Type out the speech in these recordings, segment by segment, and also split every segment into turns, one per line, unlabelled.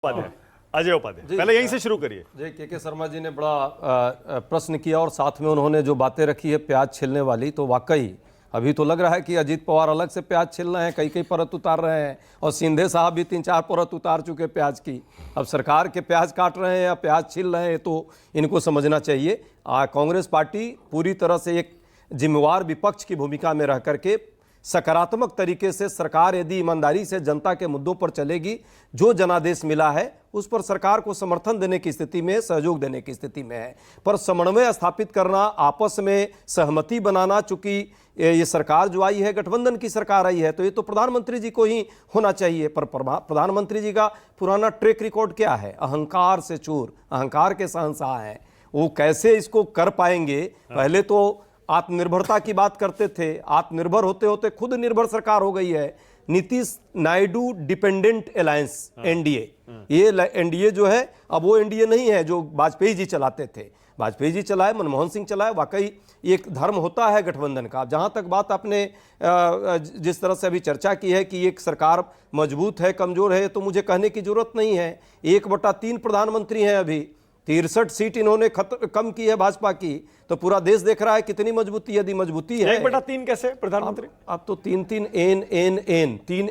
उपाध्याय, अजय उपाध्याय, पहले यहीं से शुरू करिए।
जय के शर्मा जी ने बड़ा प्रश्न किया और साथ में उन्होंने जो बातें रखी है प्याज छिलने वाली, तो वाकई अभी तो लग रहा है कि अजीत पवार अलग से प्याज छिल रहे हैं, कई परत उतार रहे हैं, और शिंदे साहब भी 3-4 परत उतार चुके प्याज की। अब सरकार के प्याज काट रहे हैं या प्याज छिल रहे हैं, तो इनको समझना चाहिए। कांग्रेस पार्टी पूरी तरह से एक जिम्मेवार विपक्ष की भूमिका में रह करके सकारात्मक तरीके से सरकार यदि ईमानदारी से जनता के मुद्दों पर चलेगी, जो जनादेश मिला है उस पर सरकार को समर्थन देने की स्थिति में, सहयोग देने की स्थिति में है। पर समन्वय स्थापित करना, आपस में सहमति बनाना, चूंकि ये सरकार जो आई है गठबंधन की सरकार आई है, तो ये तो प्रधानमंत्री जी को ही होना चाहिए। पर प्रधानमंत्री जी का पुराना ट्रैक रिकॉर्ड क्या है? अहंकार से चूर, अहंकार के शहंशाह हैं। वो कैसे इसको कर पाएंगे? पहले तो आत्मनिर्भरता की बात करते थे, आत्मनिर्भर होते होते खुद निर्भर सरकार हो गई है। Nitish Naidu dependent alliance, NDA, ये एनडीए जो है अब वो एनडीए नहीं है जो वाजपेयी जी चलाते थे। वाजपेयी जी चलाए, मनमोहन सिंह चलाए, वाकई एक धर्म होता है गठबंधन का। जहाँ तक बात आपने जिस तरह से अभी चर्चा की है कि एक सरकार मजबूत है कमजोर है, तो मुझे कहने की जरूरत नहीं है। 1/3 प्रधानमंत्री हैं, अभी 63 सीट इन्होंने कम की है भाजपा की, तो पूरा देश देख रहा है कितनी मजबूती, यदि मजबूती है।
1/3 कैसे प्रधानमंत्री?
अब तो 3 3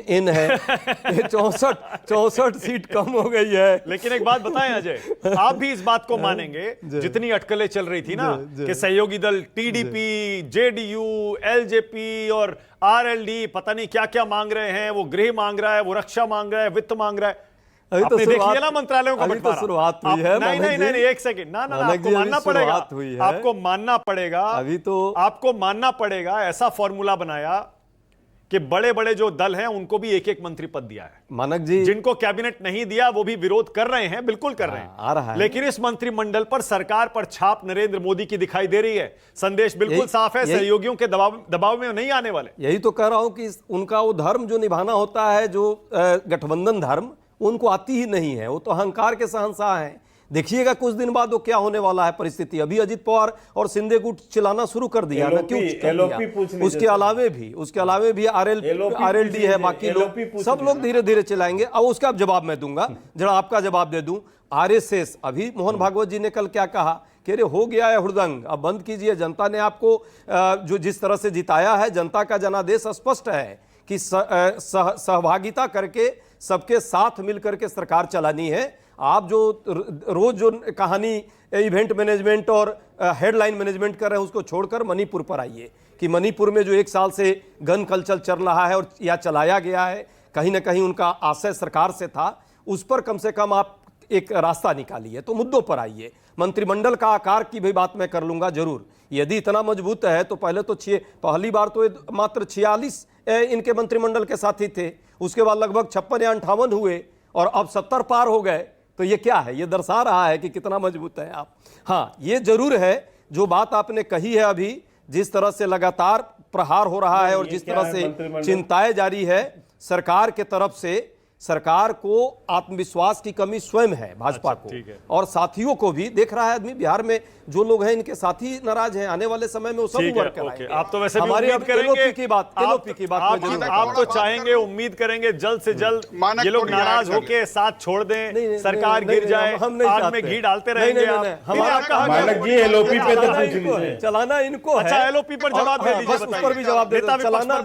एन है 64 सीट कम हो गई है।
लेकिन एक बात बताएं अजय, आप भी इस बात को मानेंगे, जितनी अटकलें चल रही थी ना कि सहयोगी दल टीडीपी, जेडीयू, एलजेपी और आरएलडी पता नहीं क्या क्या मांग रहे हैं, वो गृह मांग रहा है, वो रक्षा मांग रहा है, वित्त मांग रहा है।
अभी तो
देखिए ना मंत्रालयों का
बंटवारा, तो शुरुआत हुई है।
नहीं, एक सेकंड, ना आपको मानना पड़ेगा, आपको मानना पड़ेगा,
अभी तो
आपको मानना पड़ेगा। ऐसा फॉर्मूला बनाया कि बड़े बड़े जो दल हैं उनको भी एक मंत्री पद दिया है।
मानक जी,
जिनको कैबिनेट नहीं दिया वो भी विरोध कर रहे हैं, बिल्कुल कर रहे हैं,
आ रहा है।
लेकिन इस मंत्रिमंडल पर, सरकार पर छाप नरेंद्र मोदी की दिखाई दे रही है। संदेश बिल्कुल साफ है, सहयोगियों के दबाव में नहीं आने वाले।
यही तो कह रहा हूं कि उनका वो धर्म जो निभाना होता है, जो गठबंधन धर्म, उनको आती ही नहीं है। वो तो अहंकार के शहंशाह हैं। देखिएगा कुछ दिन बाद वो क्या होने वाला है परिस्थिति। अभी अजीत पवार और शिंदे गुट चिल्लाना शुरू कर दिया ना, क्यों कर दिया? उसके अलावे भी आरएलडी है, बाकी लोग, सब लोग धीरे धीरे चिल्लाएंगे। अब उसका अब जवाब मैं दूंगा, जरा आपका जवाब दे दूं। आरएसएस, अभी मोहन भागवत जी ने कल क्या कहा कि अरे हो गया है हुड़दंग, अब बंद कीजिए। जनता ने आपको जो जिस तरह से जिताया है, जनता का जनादेश स्पष्ट है कि सहभागिता करके सबके साथ मिलकर के सरकार चलानी है। आप जो रोज जो कहानी इवेंट मैनेजमेंट और हेडलाइन मैनेजमेंट कर रहे हैं, उसको छोड़कर मणिपुर पर आइए कि मणिपुर में जो 1 साल से गन कल्चर चल रहा है और या चलाया गया है, कहीं ना कहीं उनका आशय सरकार से था, उस पर कम से कम आप एक रास्ता निकालिए। तो मुद्दों पर आइए। मंत्रिमंडल का आकार की भी बात मैं कर लूंगा जरूर। यदि इतना मजबूत है तो पहले तो पहली बार तो मात्र 46 इनके मंत्रिमंडल के साथी थे, उसके बाद लगभग 56 या 58 हुए और अब 70 पार हो गए। तो ये क्या है? ये दर्शा रहा है कि कितना मजबूत है आप। हाँ, ये जरूर है जो बात आपने कही है, अभी जिस तरह से लगातार प्रहार हो रहा है और जिस तरह से चिंताएं जारी है सरकार के तरफ से, सरकार को आत्मविश्वास की कमी स्वयं है भाजपा को, और साथियों को भी देख रहा है आदमी। बिहार में जो लोग हैं इनके साथी नाराज हैं, आने वाले समय में वो सब वर्क कराएंगे।
आप तो वैसे भी उम्मीद करेंगे
एलओपी की बात
आप तो चाहेंगे, उम्मीद करेंगे जल्द से जल्द ये लोग नाराज होके साथ छोड़ दें, सरकार गिर जाए, आग में घी डालते रहेंगे।
चलाना इनको है।
अच्छा, एलओपी पर जवाब दे दीजिए,
उस पर भी जवाब दे।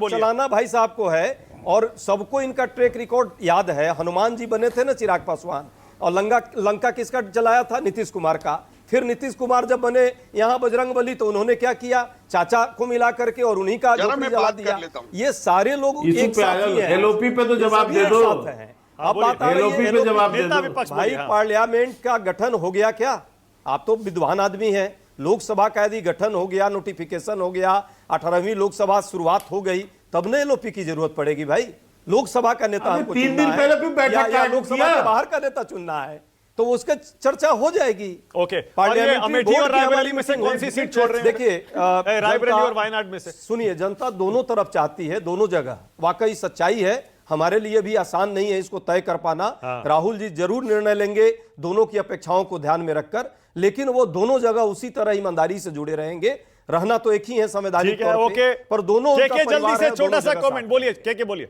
चलाना भाई साहब को है, और सबको इनका ट्रैक रिकॉर्ड याद है। हनुमान जी बने थे ना चिराग पासवान, और लंका किसका जलाया था? नीतीश कुमार का। फिर नीतीश कुमार जब बने यहाँ बजरंगबली, तो उन्होंने क्या किया? चाचा को मिला करके और उन्हीं का जला दिया। ये सारे लोग एक साथ ही हैं।
एलओपी पे तो जवाब दे दो।
अब बात आ रही है भाई, पार्लियामेंट का गठन हो गया क्या? आप तो विद्वान आदमी हैं। लोकसभा का यदि गठन हो गया, नोटिफिकेशन हो गया, 18वीं लोकसभा शुरुआत हो गई, तब न एलओपी की जरूरत पड़ेगी भाई। लोकसभा का नेता हमको
3 दिन पहले क्यों बैठक
या लोकसभा के बाहर का नेता चुनना है, तो उसका चर्चा हो जाएगी।
ओके, अमेठी और रायबरेली में से कौन सी सीट छोड़ रहे हैं?
देखिए,
रायबरेली और वायनाड में से
सुनिए, जनता दोनों तरफ चाहती है, दोनों जगह। वाकई सच्चाई है, हमारे लिए भी आसान नहीं है इसको तय कर पाना। राहुल जी जरूर निर्णय लेंगे दोनों की अपेक्षाओं को ध्यान में रखकर, लेकिन वो दोनों जगह उसी तरह ईमानदारी से जुड़े रहेंगे। रहना तो एक ही है संवैधानिक तौर पे, पर दोनों
जल्दी से छोटा सा कमेंट बोलिए, के बोलिए।